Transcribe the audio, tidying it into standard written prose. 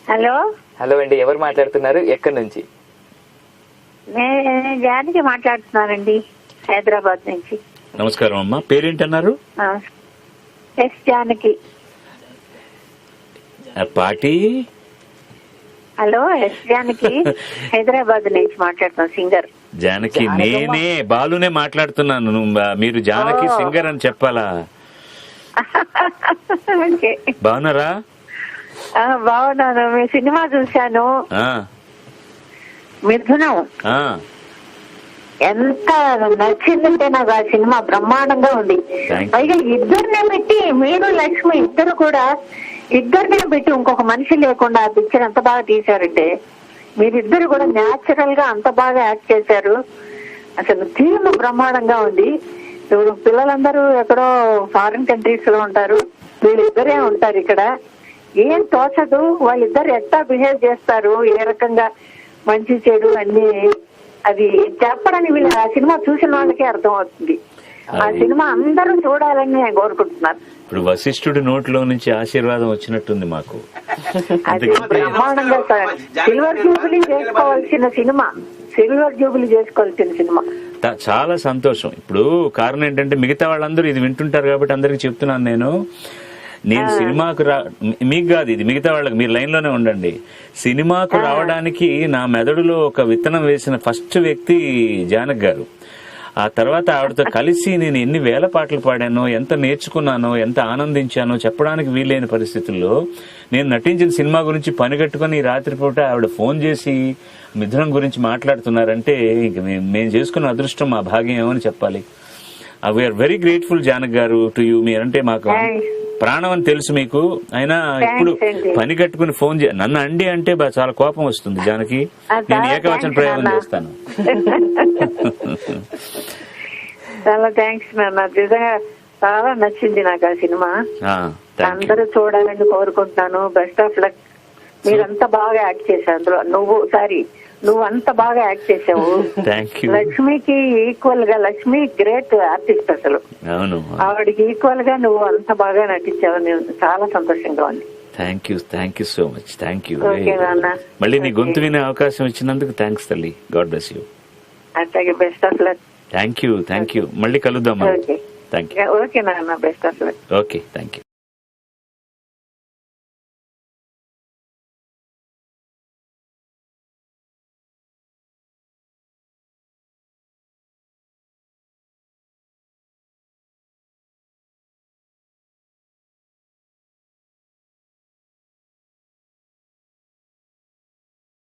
Hello hello అండి, ఎవరు మాట్లాడుతున్నారు, ఎక్కడి నుంచి? నేను జానకి మాట్లాడుతున్నానండి, హైదరాబాద్ నుంచి. నమస్కారం అమ్మా, పేరేంటన్నారు? S Janaki. Party hello, S Janaki, Hyderabad నుంచి మాట్లాడుతున్నాను, సింగర్. జానకి నేనే బాలునే మాట్లాడుతున్నాను. మీరు జానకి సింగర్ అని చెప్పాలా? బాగున్నారా? బాగున్నాను. మీ సినిమా చూశాను, మిథునం. ఎంత నచ్చిందంటే నాకు ఆ సినిమా బ్రహ్మాండంగా ఉంది. పైగా ఇద్దరినే పెట్టి, మీరు లక్ష్మి ఇద్దరు కూడా ఇద్దరినే పెట్టి ఇంకొక మనిషి లేకుండా ఆ పిక్చర్ ఎంత బాగా తీశారంటే, మీరిద్దరు కూడా న్యాచురల్ గా అంత బాగా యాక్ట్ చేశారు. అసలు థీమ్ బ్రహ్మాండంగా ఉంది. ఇప్పుడు పిల్లలందరూ ఎక్కడో ఫారిన్ కంట్రీస్ లో ఉంటారు, వీళ్ళిద్దరే ఉంటారు ఇక్కడ. ఏం తోచదు వాళ్ళిద్దరు ఎట్లా బిహేవ్ చేస్తారు, ఏ రకంగా మంచి చెడు అన్ని అది చెప్పడానికి వీళ్ళు ఆ సినిమా చూసిన వాళ్ళకే అర్థం అవుతుంది. ఆ సినిమా అందరూ చూడాలని నేను కోరుకుంటున్నాను. ఇప్పుడు వశిష్ఠుడి నోట్లో నుంచి ఆశీర్వాదం వచ్చినట్టుంది మాకు. అది బ్రహ్మాండంగా సిల్వర్ జూబిలీ చేసుకోవాల్సిన సినిమా, సిల్వర్ జూబిలీ చేసుకోవాల్సిన సినిమా. చాలా సంతోషం. ఇప్పుడు కారణం ఏంటంటే మిగతా వాళ్ళందరూ ఇది వింటుంటారు కాబట్టి అందరికి చెప్తున్నాను నేను సినిమాకు మీకు కాదు, ఇది మిగతా వాళ్ళకి, మీరు లైన్ లోనే ఉండండి. సినిమాకు రావడానికి నా మెదడులో ఒక విత్తనం వేసిన ఫస్ట్ వ్యక్తి జానక్ గారు. ఆ తర్వాత ఆవిడతో కలిసి నేను ఎన్ని వేల పాటలు పాడానో, ఎంత నేర్చుకున్నానో, ఎంత ఆనందించానో చెప్పడానికి వీలైన పరిస్థితుల్లో నేను నటించిన సినిమా గురించి పనిగట్టుకుని రాత్రిపూట ఆవిడ ఫోన్ చేసి మిథునం గురించి మాట్లాడుతున్నారంటే ఇంక మేము చేసుకున్న అదృష్టం, మా భాగ్యం ఏమని చెప్పాలి. వీఆర్ వెరీ గ్రేట్ఫుల్ జానక్ గారు టు యూ. మీరంటే మాకు ప్రాణం అని తెలుసు మీకు. అయినా ఇప్పుడు పని కట్టుకుని ఫోన్ నన్ను అండి అంటే చాలా కోపం వస్తుంది జానకి. నేను ఏకవచన ప్రయోగం చేస్తాను. చాలా థ్యాంక్స్ నాన్న, నిజంగా చాలా నచ్చింది నాకు ఆ సినిమా. అందరూ చూడాలని కోరుకుంటున్నాను. Best of luck. మీరంతా బాగా యాక్ట్ చేశారు అందులో. నువ్వు అంత బాగా యాక్ట్ చేసావు. లక్ష్మికి ఈక్వల్ గా, లక్ష్మి గ్రేట్ ఆర్టిస్ట్ అసలు. ఆవిడకి ఈక్వల్ గా నువ్వు అంత బాగా నటించావు. నేను చాలా సంతోషంగా ఉంది. Thank you so much. Thank you. మళ్ళీ నీ గొంతు వినే అవకాశం ఇచ్చినందుకు థ్యాంక్స్ తల్లి. God bless you. అట్లాగే best of luck. Thank you. మళ్ళీ కలుద్దాం. ఓకే నాన్న, best of luck. Okay, thank you.